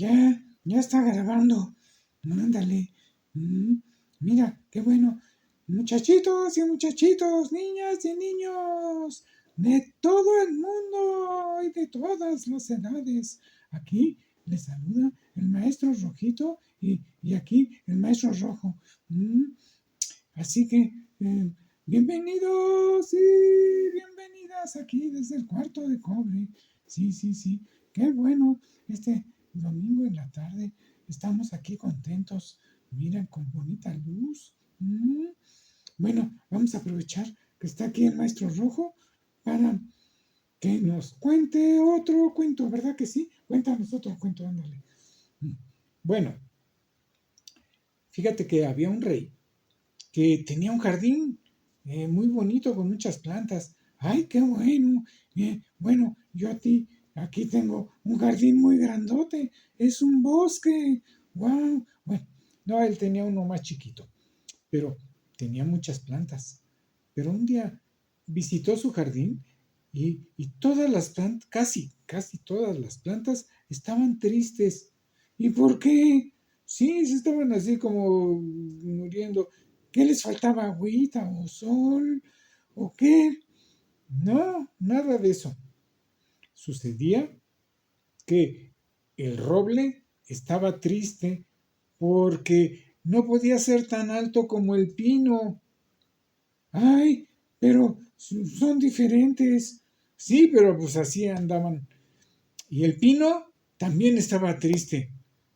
Ya está grabando. Ándale. Mm, Mira, qué bueno. Muchachitos y muchachitos, niñas y niños, de todo el mundo y de todas las edades. Aquí les saluda el maestro Rojito y aquí el maestro Rojo. Mm, Así que, bienvenidos y bienvenidas aquí desde el cuarto de cobre. Sí, sí, sí. Qué bueno. Este domingo en la tarde estamos aquí contentos. Miren, con bonita luz. Bueno, vamos a aprovechar que está aquí el maestro Rojo para que nos cuente otro cuento, ¿verdad que sí? Cuéntanos otro cuento, ándale. Mm. Bueno, fíjate que había un rey que tenía un jardín muy bonito con muchas plantas. ¡Ay, qué bueno! Bueno, yo aquí tengo un jardín muy grandote. Es un bosque. ¡Wow! Bueno, no, él tenía uno más chiquito, pero tenía muchas plantas. Pero un día visitó su jardín y todas las plantas, casi todas las plantas estaban tristes. ¿Y por qué? Sí, se estaban así como muriendo. ¿Qué les faltaba? ¿Agüita o sol? ¿O qué? No, nada de eso. Sucedía que el roble estaba triste porque no podía ser tan alto como el pino. Ay, pero son diferentes. Sí, pero pues así andaban. Y el pino también estaba triste.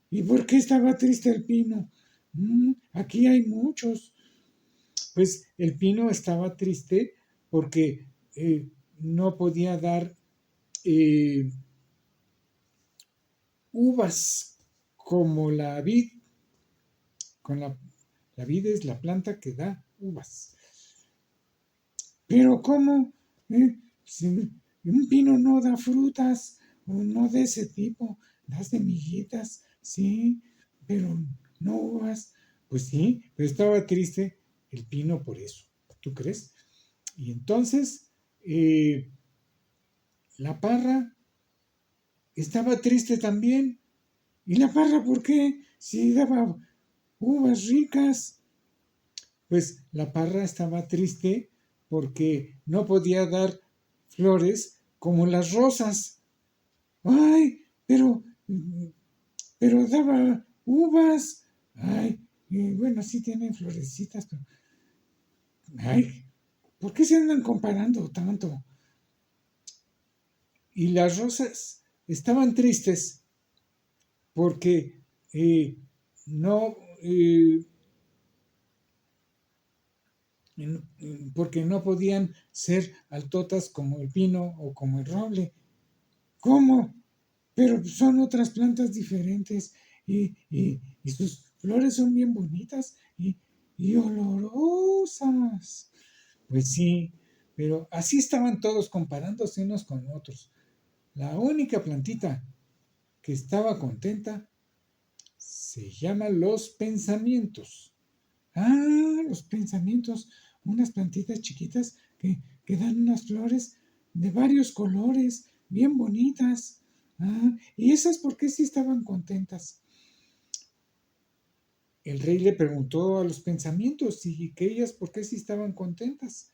¿Y por qué estaba triste el pino? Aquí hay muchos. Pues el pino estaba triste porque no podía dar eh, uvas como la vid. Con la vid es la planta que da uvas. Pero ¿cómo? Si un pino no da frutas o no de ese tipo, da semillitas, sí, pero no uvas. Pues sí, pero estaba triste el pino por eso. ¿Tú crees? Y entonces la parra estaba triste también. ¿Y la parra por qué? Si daba uvas ricas. Pues la parra estaba triste porque no podía dar flores como las rosas. Ay, pero daba uvas. Ay, bueno, sí tienen florecitas, pero ay, ¿por qué se andan comparando tanto? Y las rosas estaban tristes porque no porque no podían ser altotas como el pino o como el roble. ¿Cómo? Pero son otras plantas diferentes y sus flores son bien bonitas y olorosas. Pues sí, pero así estaban todos comparándose unos con otros. La única plantita que estaba contenta se llama los pensamientos. Ah, los pensamientos, unas plantitas chiquitas que dan unas flores de varios colores, bien bonitas. Y esas, ¿por qué sí estaban contentas? El rey le preguntó a los pensamientos y que ellas, ¿por qué sí estaban contentas?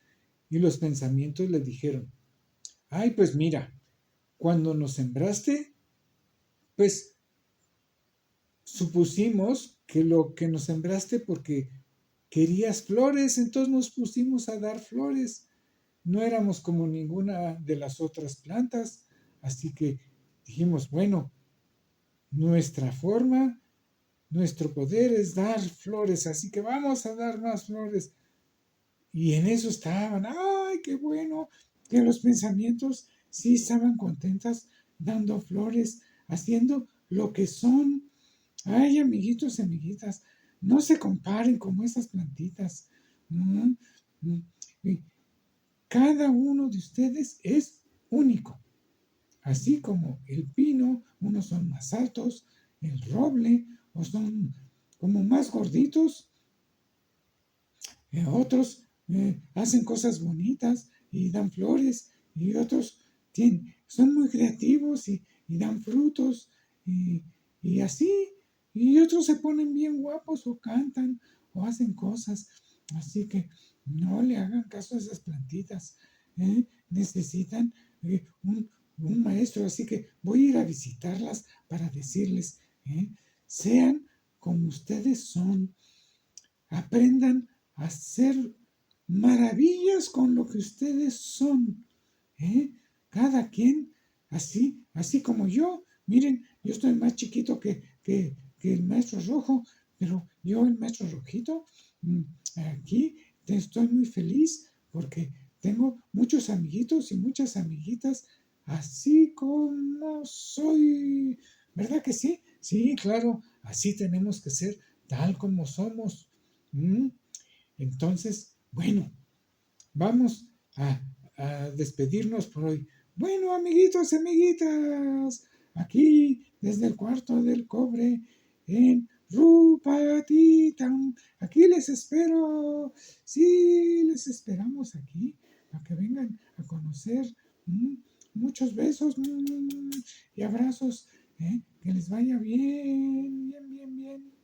Y los pensamientos le dijeron, ay, pues mira, cuando nos sembraste, pues supusimos que lo que nos sembraste porque querías flores, entonces nos pusimos a dar flores. No éramos como ninguna de las otras plantas, así que dijimos, bueno, nuestra forma, nuestro poder es dar flores, así que vamos a dar más flores. Y en eso estaban, ay, qué bueno, que los pensamientos sí estaban contentas dando flores, haciendo lo que son. Ay, amiguitos y amiguitas, no se comparen como esas plantitas. Mm, mm, y Cada uno de ustedes es único. Así como el pino, unos son más altos, el roble, o son como más gorditos, otros hacen cosas bonitas y dan flores, y otros son muy creativos y dan frutos, y, y así, y otros se ponen bien guapos o cantan o hacen cosas. Así que no le hagan caso a esas plantitas. Necesitan un maestro, así que voy a ir a visitarlas para decirles, sean como ustedes son, aprendan a hacer maravillas con lo que ustedes son. ¿eh? Cada quien, así como yo. Miren, yo estoy más chiquito que el maestro rojo, pero yo, el maestro rojito, mm, aquí estoy muy feliz porque tengo muchos amiguitos y muchas amiguitas, así como soy. ¿Verdad que sí? Sí, claro, así tenemos que ser, tal como somos. ¿Mm? Entonces, bueno, vamos a despedirnos por hoy. Bueno, amiguitos, amiguitas, aquí desde el cuarto del cobre en Rupatitam. Aquí les espero. Sí, les esperamos aquí para que vengan a conocer. Mm, Muchos besos y abrazos. Que les vaya bien, bien, bien, bien.